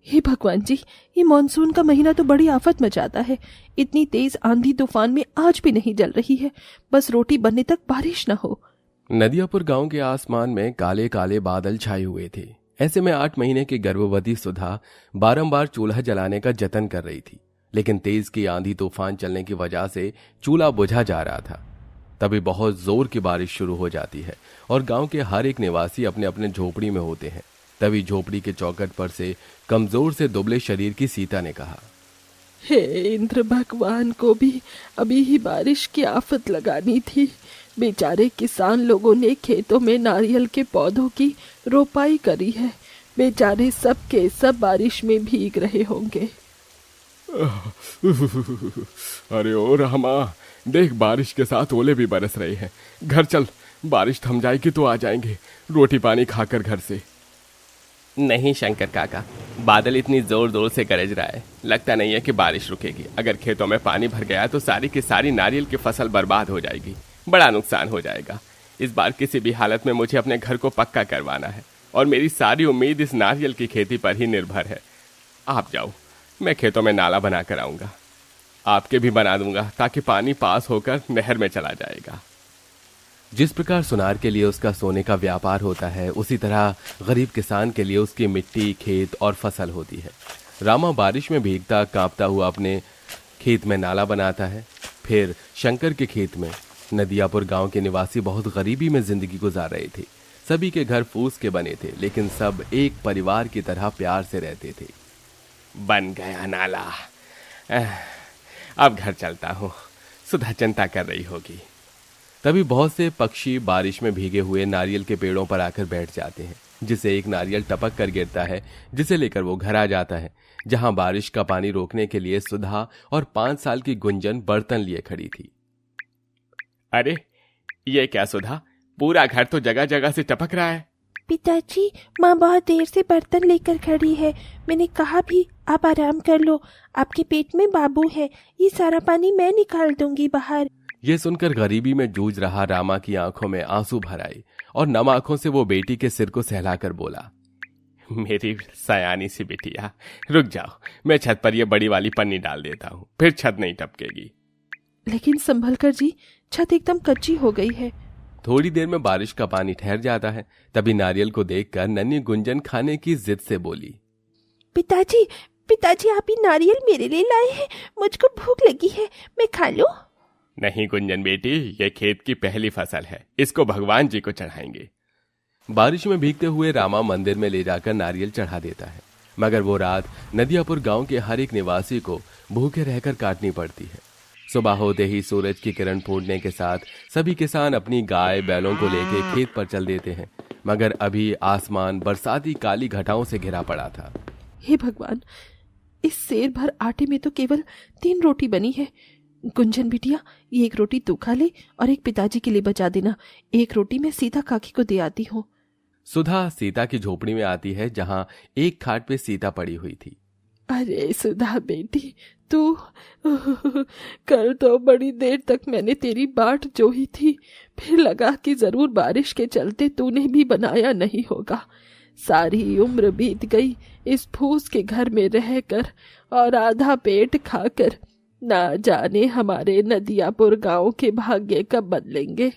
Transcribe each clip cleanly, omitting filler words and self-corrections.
हे भगवान जी, ये मानसून का महीना तो बड़ी आफत मचाता है। इतनी तेज आंधी तूफान में आज भी नहीं जल रही है। बस रोटी बनने तक बारिश न हो। नदियापुर गांव के आसमान में काले काले बादल छाए हुए थे। ऐसे में 8 महीने की गर्भवती सुधा बारंबार चूल्हा जलाने का जतन कर रही थी, लेकिन तेज की आंधी तूफान चलने की वजह से चूल्हा बुझा जा रहा था। तभी बहुत जोर की बारिश शुरू हो जाती है और गांव के हर एक निवासी अपने अपने झोपड़ी में होते हैं। तभी झोपड़ी के चौखट पर से कमजोर से दुबले शरीर की सीता ने कहा, हे इंद्र भगवान को भी अभी ही बारिश की आफत लगानी थी। बेचारे किसान लोगों ने खेतों में नारियल के पौधों की रोपाई करी है। बेचारे सब के सब बारिश में भीग रहे होंगे। अरे ओ रामा, देख बारिश के साथ ओले भी बरस रहे हैं। घर चल, बारिश थम जाएगी तो आ जाएंगे रोटी पानी खाकर घर से। नहीं शंकर काका, बादल इतनी जोर जोर से गरज रहा है, लगता नहीं है कि बारिश रुकेगी। अगर खेतों में पानी भर गया तो सारी की सारी नारियल की फसल बर्बाद हो जाएगी, बड़ा नुकसान हो जाएगा। इस बार किसी भी हालत में मुझे अपने घर को पक्का करवाना है और मेरी सारी उम्मीद इस नारियल की खेती पर ही निर्भर है। आप जाओ, मैं खेतों में नाला बना कर आऊंगा, आपके भी बना दूंगा ताकि पानी पास होकर नहर में चला जाएगा। जिस प्रकार सुनार के लिए उसका सोने का व्यापार होता है, उसी तरह गरीब किसान के लिए उसकी मिट्टी, खेत और फसल होती है। रामा बारिश में भीगता कांपता हुआ अपने खेत में नाला बनाता है। फिर शंकर के खेत में नदियापुर गांव के निवासी बहुत गरीबी में जिंदगी गुजार रहे थे। सभी के घर फूस के बने थे, लेकिन सब एक परिवार की तरह प्यार से रहते थे। बन गया नाला, अब घर चलता हूँ, सुधा चिंता कर रही होगी। तभी बहुत से पक्षी बारिश में भीगे हुए नारियल के पेड़ों पर आकर बैठ जाते हैं, जिसे एक नारियल टपक कर गिरता है, जिसे लेकर वो घर आ जाता है, जहां बारिश का पानी रोकने के लिए सुधा और 5 साल की गुंजन बर्तन लिए खड़ी थी। अरे ये क्या सुधा, पूरा घर तो जगह जगह से टपक रहा है। पिताजी, माँ बहुत देर से बर्तन लेकर खड़ी है। मैंने कहा भी आप आराम कर लो, आपके पेट में बाबू है, ये सारा पानी मैं निकाल दूंगी बाहर। ये सुनकर गरीबी में जूझ रहा रामा की आंखों में आंसू भर आए और नम आंखों से वो बेटी के सिर को सहलाकर बोला, मेरी सयानी सी बिटिया, रुक जाओ, मैं छत पर ये बड़ी वाली पन्नी डाल देता हूँ, फिर छत नहीं टपकेगी। लेकिन संभल कर जी, छत एकदम कच्ची हो गई है। थोड़ी देर में बारिश का पानी ठहर जाता है। तभी नारियल को देखकर नन्ही गुंजन खाने की जिद से बोली, पिताजी, पिताजी आप ही नारियल मेरे लिए लाए हैं, मुझको भूख लगी है, मैं खा लूं? नहीं गुंजन बेटी, ये खेत की पहली फसल है, इसको भगवान जी को चढ़ाएंगे। बारिश में भीगते हुए रामा मंदिर में ले जाकर नारियल चढ़ा देता है, मगर वो रात नदियापुर गांव के हर एक निवासी को भूखे रहकर काटनी पड़ती है। सुबह होते ही सूरज की किरण फूटने के साथ सभी किसान अपनी गाय बैलों को लेकर खेत पर चल देते हैं, मगर अभी आसमान बरसाती काली घटाओं से घिरा पड़ा था। हे भगवान, इस सेर भर आटे में तो केवल 3 रोटी बनी है। गुंजन बिटिया, ये 1 रोटी तू खा ले और एक पिताजी के लिए बचा देना। 1 रोटी मैं सीता काकी को दे आती हूँ। सुधा सीता की झोपड़ी में आती है, जहाँ एक खाट पे सीता पड़ी हुई थी। अरे सुधा बेटी, तू कल तो बड़ी देर तक मैंने तेरी बाट जोही थी, फिर लगा कि जरूर बारिश के चलते तूने भी बनाया नहीं होगा। सारी उम्र बीत गई इस फूस के घर में रहकर और आधा पेट खाकर। ना जाने हमारे नदियापुर गांव के भाग्य कब बदलेंगे।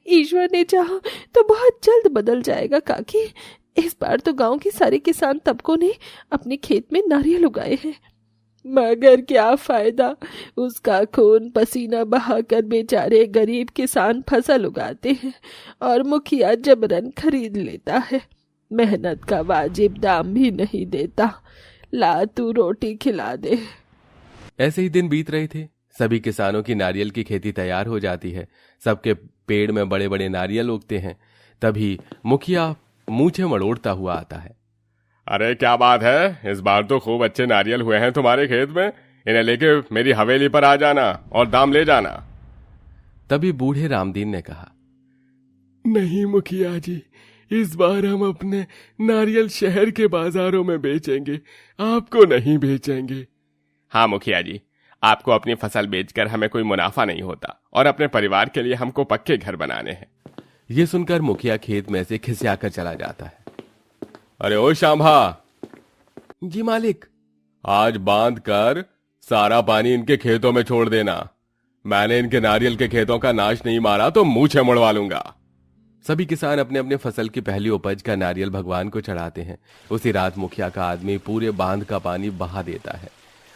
ईश्वर ने चाहा तो बहुत जल्द बदल जाएगा काकी। इस बार तो गांव के सारे किसान तबकों ने अपने खेत में नारियल उगाए हैं, मगर क्या फायदा, उसका खून पसीना बहाकर बेचारे गरीब किसान फसल उगाते हैं और मुखिया जबरन खरीद लेता है, मेहनत का वाजिब दाम भी नहीं देता। ला तू रोटी खिला दे। ऐसे ही दिन बीत रहे थे। सभी किसानों की नारियल की खेती तैयार हो जाती है, सबके पेड़ में बड़े बड़े नारियल उगते हैं। तभी मुखिया मूछें मड़ोड़ता हुआ आता है। अरे क्या बात है, इस बार तो खूब अच्छे नारियल हुए हैं तुम्हारे खेत में, इन्हें लेके मेरी हवेली पर आ जाना और दाम ले जाना। तभी बूढ़े रामदीन ने कहा, नहीं मुखिया जी, इस बार हम अपने नारियल शहर के बाजारों में बेचेंगे, आपको नहीं बेचेंगे। हाँ मुखिया जी, आपको अपनी फसल बेचकर हमें कोई मुनाफा नहीं होता और अपने परिवार के लिए हमको पक्के घर बनाने हैं। ये सुनकर मुखिया खेत में से खिसियाकर चला जाता है। अरे ओ शांभा, जी मालिक। आज बांध कर सारा पानी इनके खेतों में छोड़ देना। मैंने इनके नारियल के खेतों का नाश नहीं मारा तो मूछें मुड़वा लूंगा। सभी किसान अपने अपने फसल की पहली उपज का नारियल भगवान को चढ़ाते हैं। उसी रात मुखिया का आदमी पूरे बांध का पानी बहा देता है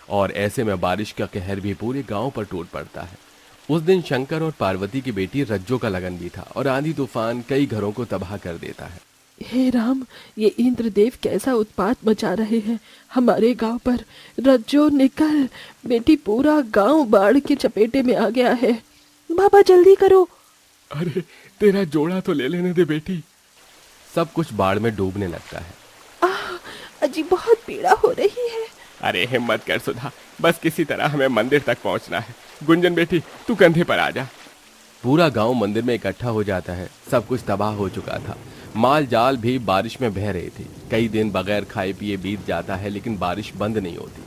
और ऐसे में बारिश का कहर भी पूरे गांव पर टूट पड़ता है। उस दिन शंकर और पार्वती की बेटी रज्जो का लगन भी था और आंधी तूफान कई घरों को तबाह कर देता है। हे राम, ये इंद्रदेव कैसा उत्पात मचा रहे हैं हमारे गांव पर। रज्जो निकल बेटी, पूरा गांव बाढ़ के चपेटे में आ गया है। बाबा जल्दी करो। अरे तेरा जोड़ा तो ले लेने दे बेटी। सब कुछ बाढ़ में डूबने लगता है। अजी बहुत पीड़ा हो रही है। अरे हिम्मत कर सुधा, बस किसी तरह हमें मंदिर तक पहुंचना है। गुंजन बेटी, तू कंधे पर आ जा। पूरा गांव मंदिर में इकट्ठा हो जाता है। सब कुछ तबाह हो चुका था। माल जाल भी बारिश में बह रहे थे। कई दिन बगैर खाए पिए बीत जाता है लेकिन बारिश बंद नहीं होती।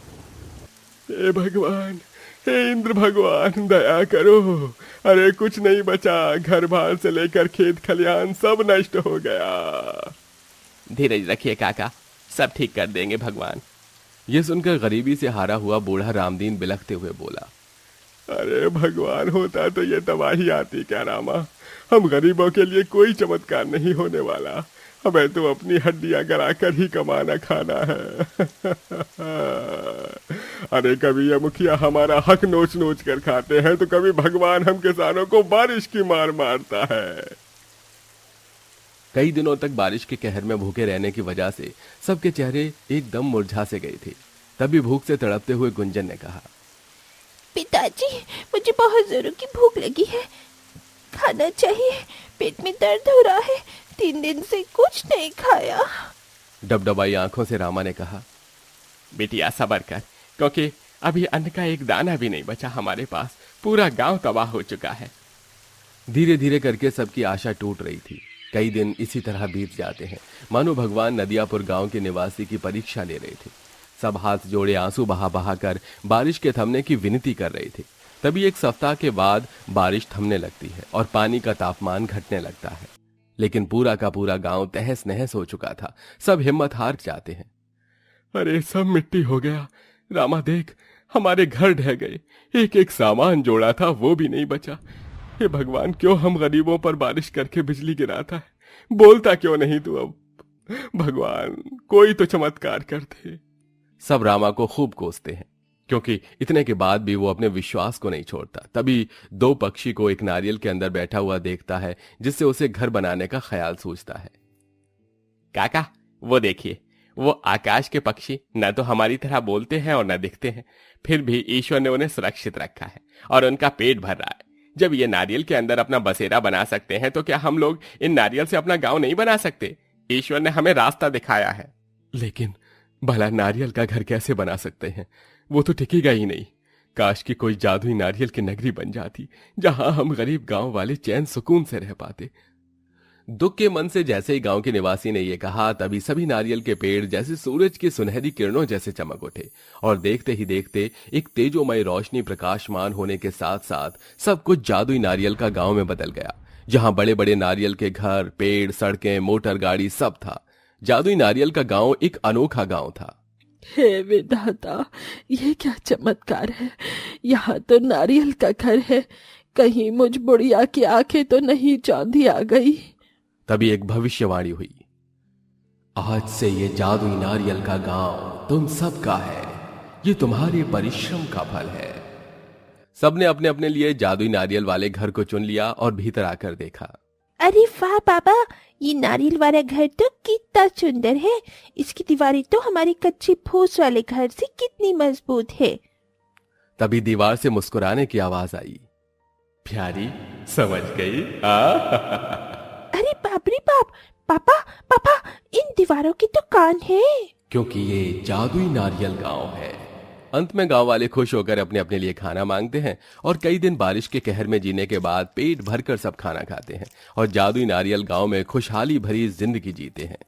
हे भगवान, हे इंद्र भगवान, दया करो। अरे कुछ नहीं बचा, घर बार से लेकर खेत खलियान सब नष्ट हो गया। धीरज रखिए काका, सब ठीक कर देंगे भगवान। ये सुनकर गरीबी से हारा हुआ बूढ़ा रामदीन बिलखते हुए बोला, अरे भगवान होता तो ये तबाही आती क्या रामा। हम गरीबों के लिए कोई चमत्कार नहीं होने वाला। हमें तो अपनी हड्डियां गराकर ही कमाना खाना है। अरे कभी ये मुखिया हमारा हक नोच नोच कर खाते हैं तो कभी भगवान हम किसानों को बारिश की मार मारता है। कई दिनों तक बारिश के कहर में भूखे रहने की वजह से सबके चेहरे एकदम मुरझा से गए थे। तभी भूख से तड़पते हुए गुंजन ने कहा, पिताजी, मुझे बहुत जोरों की भूख लगी है, खाना चाहिए। पेट में दर्द हो रहा है, 3 दिन से कुछ नहीं खाया। डबडबाई आंखों से रामा ने कहा, बेटिया सबर कर, क्योंकि अभी अन्न का एक दाना भी नहीं बचा हमारे पास। पूरा गांव तबाह हो चुका है। धीरे धीरे करके सबकी आशा टूट रही थी। कई दिन इसी तरह बीत जाते हैं मानो भगवान नदियापुर गांव के निवासी की परीक्षा ले रहे थे। सब हाथ जोड़े आंसू बहा बहा कर बारिश के थमने की विनती कर रहे थे। तभी एक सप्ताह के बाद बारिश थमने लगती है और पानी का तापमान घटने लगता है। लेकिन पूरा का पूरा गांव तहस नहस हो चुका था। सब हिम्मत हार जाते हैं। अरे सब मिट्टी हो गया रामा, देख हमारे घर ढह गए। एक एक सामान जोड़ा था वो भी नहीं बचा। हे भगवान, क्यों हम गरीबों पर बारिश करके बिजली गिराता है। बोलता क्यों नहीं तू अब। भगवान कोई तो चमत्कार कर दे। सब रामा को खूब कोसते हैं क्योंकि इतने के बाद भी वो अपने विश्वास को नहीं छोड़ता। तभी 2 पक्षी को एक नारियल के अंदर बैठा हुआ देखता है जिससे उसे घर बनाने का ख्याल सूझता है। काका वो देखिए, वो आकाश के पक्षी न तो हमारी तरह बोलते हैं और न दिखते हैं, फिर भी ईश्वर ने उन्हें सुरक्षित रखा है और उनका पेट भर रहा है। जब ये नारियल के अंदर अपना बसेरा बना सकते हैं तो क्या हम लोग इन नारियल से अपना गांव नहीं बना सकते? ईश्वर ने हमें रास्ता दिखाया है। लेकिन भला नारियल का घर कैसे बना सकते हैं? वो तो टिकेगा ही नहीं। काश की कोई जादुई नारियल की नगरी बन जाती जहां हम गरीब गांव वाले चैन सुकून से रह पाते। दुख के मन से जैसे ही गांव के निवासी ने यह कहा, तभी सभी नारियल के पेड़ जैसे सूरज की सुनहरी किरणों जैसे चमक उठे और देखते ही देखते एक तेजोमय रोशनी प्रकाशमान होने के साथ साथ सब कुछ जादुई नारियल का गांव में बदल गया। जहां बड़े बड़े नारियल के घर, पेड़, सड़कें, मोटर गाड़ी सब था। जादुई नारियल का गांव एक अनोखा गांव था। हे विधाता, ये क्या चमत्कार है। यहाँ तो नारियल का घर है, कहीं मुझ बुढ़िया की आंखें तो नहीं चौंधी आ गई। तभी एक भविष्यवाणी हुई, आज से ये जादुई नारियल का गांव तुम सबका है। ये तुम्हारे परिश्रम का फल है। सबने अपने अपने लिए जादुई नारियल वाले घर को चुन लिया और भीतर आकर देखा। अरे वाह बाबा, ये नारियल वाला घर तो कितना सुंदर है। इसकी दीवारें तो हमारे कच्चे फूस वाले घर से कितनी मजबूत है। तभी दीवार से मुस्कुराने की आवाज आई, प्यारी समझ गई? अरे बाप रे बाप, पापा पापा, इन दीवारों की तो कान है। क्योंकि ये जादुई नारियल गांव है। अंत में गांव वाले खुश होकर अपने अपने लिए खाना मांगते हैं और कई दिन बारिश के कहर में जीने के बाद पेट भरकर सब खाना खाते हैं और जादुई नारियल गांव में खुशहाली भरी जिंदगी जीते हैं।